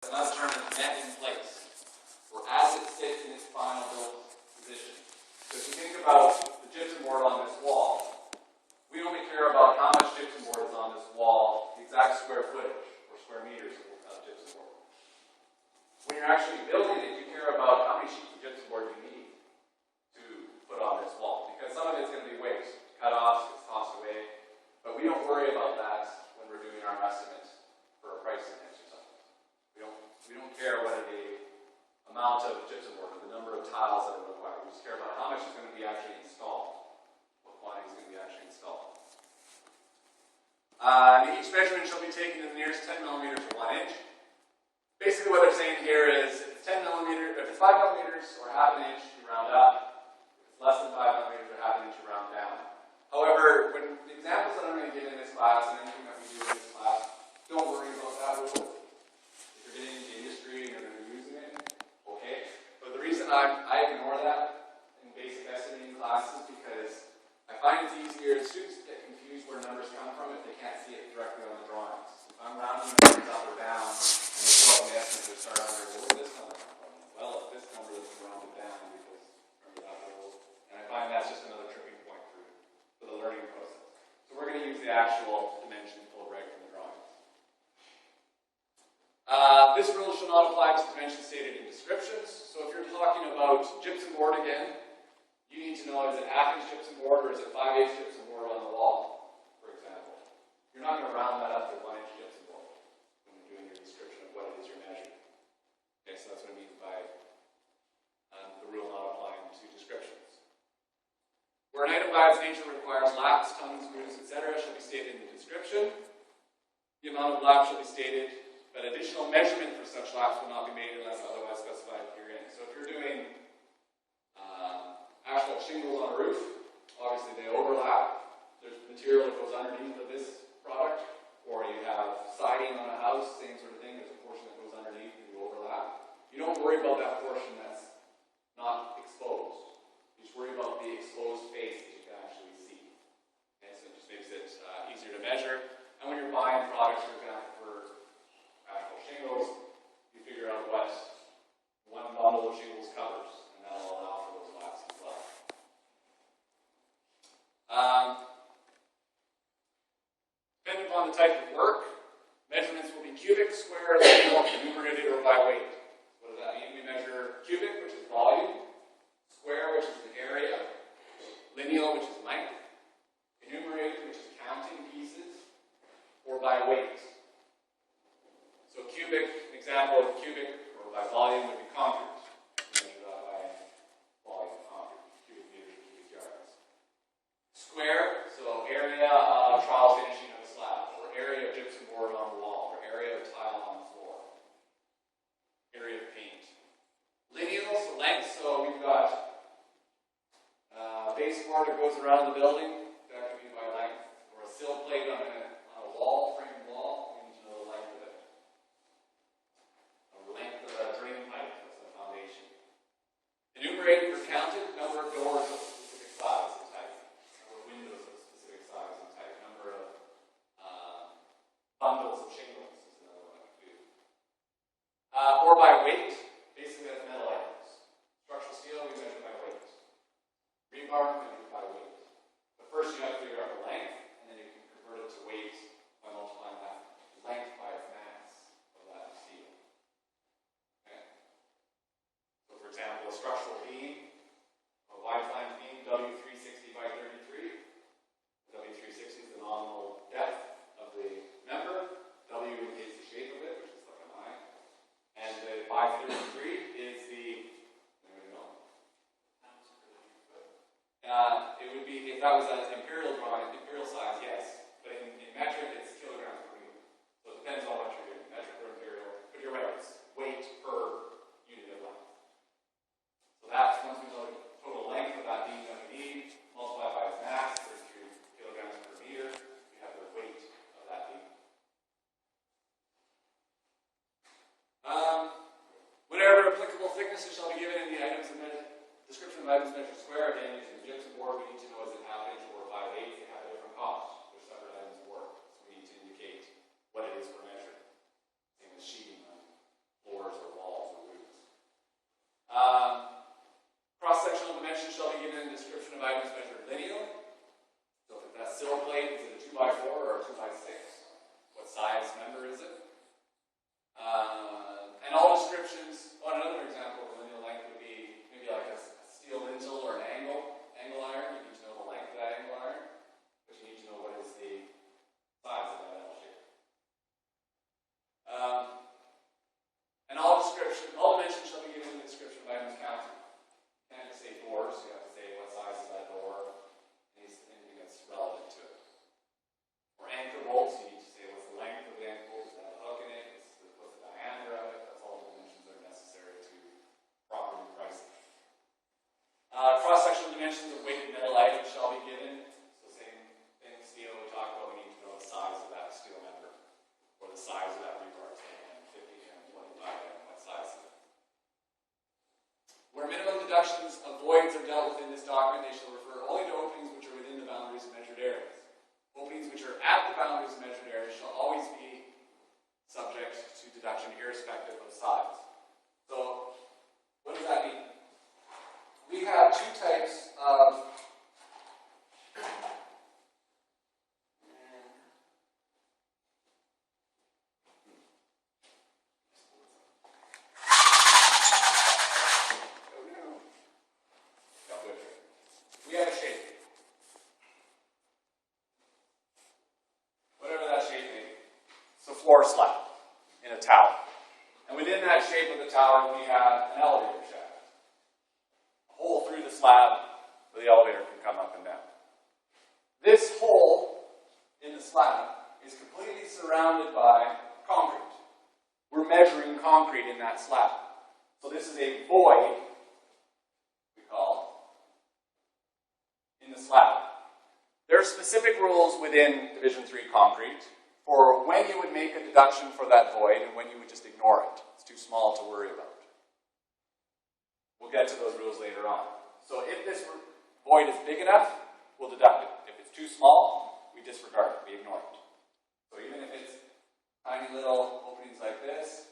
Another term is net in place, or as it sits in its final built position. So if you think about the gypsum board on this wall, we only care about how much gypsum board is on this wall, the exact square footage or square meters of gypsum board. When you're actually building it, you care about how many sheets of gypsum board you need to put on this wall, because some of it's going to be waste, cut off, it's tossed away, but we don't worry about that when we're doing our estimate for a pricing exercise. We don't care what the amount of gypsum board or the number of tiles that are required. We just care about how much is going to be actually installed, what quantity is going to be actually installed. Each measurement shall be taken in the nearest 10 millimeters or 1 inch. Basically what they're saying here is if it's 10 millimeters, if it's 5 millimeters or half an inch, you round up. If it's less than 5 millimeters or half an inch, you round down. However, when the examples that I'm going to give in this class and anything that we do in this class, don't worry about that rule. If you're getting into the industry and you're going to be using it, okay. But the reason I ignore that in basic estimating classes is because I find it's easier, students get confused where numbers come from if they can't see it directly on the drawings. If I'm rounding numbers up or down, and they show up in the estimate, they start under, well, where did this number come from? Well, if this number is rounded down because remember that rule, and I find that's just another tripping point for the learning process. So we're going to use the actual dimensions pulled right from the drawings. This rule shall not apply to dimensions stated in descriptions. So if you're talking about gypsum board again, you need to know, is it half-inch gypsum board or is it 5/8 gypsum board on the wall, for example. You're not going to round that up to 1-inch gypsum board when you're doing your description of what it is you're measuring. Okay, so that's what it means by the rule not applying to descriptions. Where an item by its nature requires laps, tons, grooves, etc., shall be stated in the description. The amount of laps shall be stated, but additional measurement for such laps will not be made unless otherwise specified herein. So if you're doing asphalt shingles on a roof, obviously they overlap. There's material that goes underneath of this product, or you have siding on a house, same sort of thing. There's a portion that goes underneath and you overlap. You don't worry about that portion that's not exposed. You just worry about the exposed face that you can actually see. Okay, so it just makes it easier to measure. And when you're buying products, for example, for asphalt shingles, you figure out what one bundle of shingles covers, and that'll allow for those laps as well. Depending upon the type of work, measurements will be cubic, square, lineal, enumerated, or by weight. What does that mean? We measure cubic, which is volume, square, which is the area, lineal, which is length, enumerated, which is counting pieces, or by weight. So cubic, an example of cubic, or by volume would be concrete. We measure that by volume of concrete, cubic meters or cubic yards. Square, so area of trial finishing of a slab, or area of gypsum board on the wall, or area of tile on the floor, area of paint. Lineal, so length, so we've got base board that goes around the building, that could be by length, or a sill plate on a wall, framed wall, we need to know the length of it. The length of a drain pipe, that's the foundation. Enumerated or counted, number of doors of specific size and type, number of windows of specific size and type, number of bundles of shingles is another one I could do. Or by weight, basically that's metal items. Structural steel, we measure by weight. Rebar, we measure by weight. But first you have to figure out the length, and then you can convert it to weight by multiplying that length by its mass of that steel. Okay? So for example, a structural beam, a wide flange beam, W360 by 33. W360 is the nominal depth of the member. W indicates the shape of it, which is like an eye. And the by 33 is the, it would be, if that was an imperial drawing, imperial size, yes. But in metric, it's kilograms per meter. So it depends on what you're doing, metric or imperial. But you're right, it's weight per unit of length. So that's, once we know the total length of that beam that we need, multiplied by its mass, 33 kilograms per meter, we have the weight of that beam. Whatever applicable thicknesses shall be given in the items and description of items measured square. Again, using gypsum board, we need to know is it half-inch or 5/8. They have a different cost. They're separate items of work. So we need to indicate what it is we're measuring. Same as sheeting on of items measured lineal. So if that sill plate, is it a 2x4 or a 2x6? What size member is it? And all descriptions, another example of lineal length would be maybe like a steel lintel or an angle iron. You need to know the length of that angle iron, but you need to know what is the size of that L shape. And all dimensions shall be given in the description of items counted. You can't just say doors, you have to say what size is that door, anything that's relevant to it. Or anchor bolts, you need to say what's the length of the anchor bolt, does it have a hook in it, what's the diameter of it, that's all the dimensions that are necessary to properly price it. Cross-sectional dimensions of weighted metal items shall be given. So same thing, steel, we talked about, we need to know the size of that steel member, or the size of that rebar, 10, 50, 25, what size is it. Where minimum deductions of voids are dealt with in this document, they shall refer only to openings which are within the boundaries of measured areas. Openings which are at the boundaries of measured areas shall always be subject to deduction irrespective of size. So, what does that mean? We have two types of we have a shape. Whatever that shape may be. So floor slab in a tower. And within that shape of the tower we have an elevator shaft. Hole through the slab where the elevator can come up and down. This hole in the slab is completely surrounded by concrete. We're measuring concrete in that slab. So this is a void, we call, in the slab. There are specific rules within Division 3 concrete for when you would make a deduction for that void and when you would just ignore it. It's too small to worry about. We'll get to those rules later on. So if this void is big enough, we'll deduct it. If it's too small, we disregard it, we ignore it. So even if it's tiny little openings like this,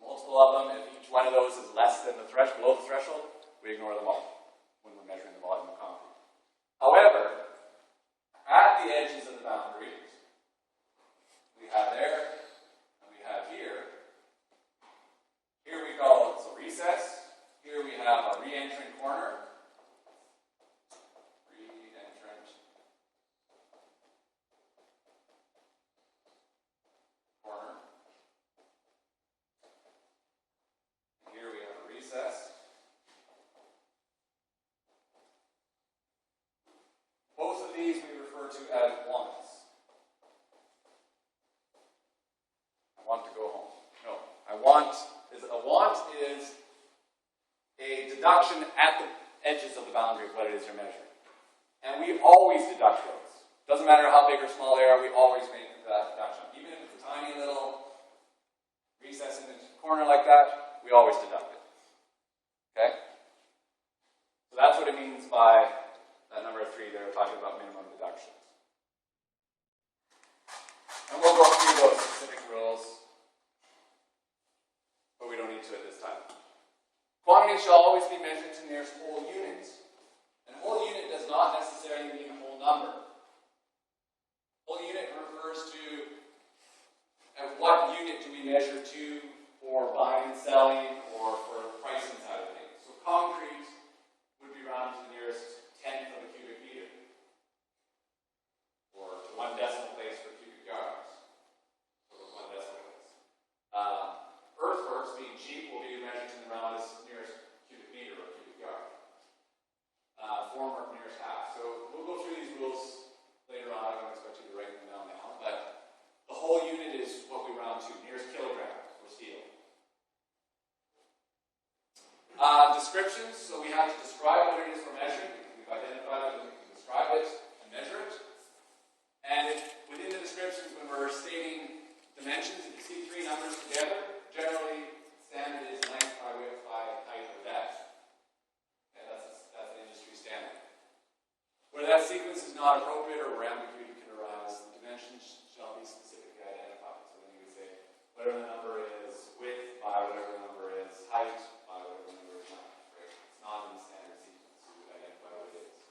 multiple of them, if each one of those is less than the below the threshold, we ignore them all when we're measuring the volume of concrete. However, at the edges of the boundaries, we have there, and we have here. Here we call it a recess. Here we have a re-entrant corner. Re-entrant corner. And here we have a recess. Both of these we refer to as wants. I want to go home. No, a want is a deduction at the edges of the boundary of what it is you're measuring. And we always deduct those. Doesn't matter how big or small they are, we always make that deduction. Even if it's a tiny little recess in the corner like that, we always deduct it. Okay? So that's what it means by that number 3 there, talking about minimum deductions. And we'll go through those specific rules, but we don't need to at this time. Quantity shall always be measured to nearest whole units. And whole unit does not necessarily mean a whole number. Whole unit refers to at what unit do we measure to for buying and selling or for the pricing side of things. So concrete would be rounded to the nearest tenth of a cubic meter, or to 1 decimal place for cubic yards. So 1 decimal place. Earthworks, being cheap, will be measured to the roundest nearest cubic meter or cubic yard. Formwork nearest half. So we'll go through these rules later on. I don't expect you to write them down now, but the whole unit is what we round to, nearest kilogram for steel. Descriptions, so we have to describe what it is we're measuring. We've identified it, we can describe it and measure it. And within the descriptions, when we're stating dimensions, if you see 3 numbers together, generally standard is length by width by height or depth. Okay, that's the industry standard. Where that sequence is not appropriate or where ambiguity can arise, the dimensions shall be specifically identified. So then you would say whatever the number is width by whatever the number is height by whatever the number is length. Right? It's not in the standard sequence. You would identify what it is.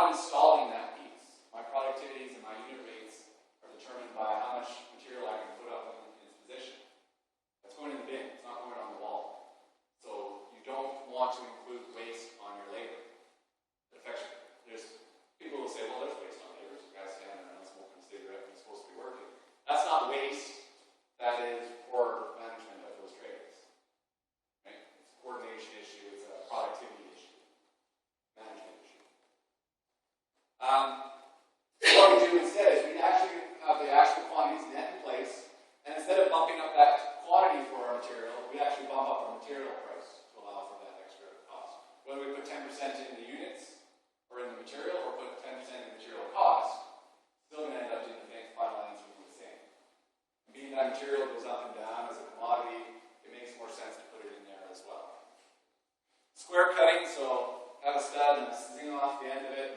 I'm installing that piece. My productivities and my unit rates are determined by how much material I can put up in its position. That's going in the bin. It's not going on the wall. So you don't want to include waste on your labor. It affects you. There's people who say, well, there's waste on labor. So guys standing around smoking a cigarette and supposed to be working. That's not waste. That is poor management of those trades. Right? It's a coordination issue. It's a productivity issue. Management issue. What we do instead is we actually have the actual quantities net in place, and instead of bumping up that quantity for our material, we actually bump up our material price to allow for that extra cost. Whether we put 10% in the units, or in the material, or put 10% in the material cost, still going to end up doing the final answer will be the same. And being that material goes up and down as a commodity, it makes more sense to put it in there as well. Square cutting, so have a stud and a zing off the end of it.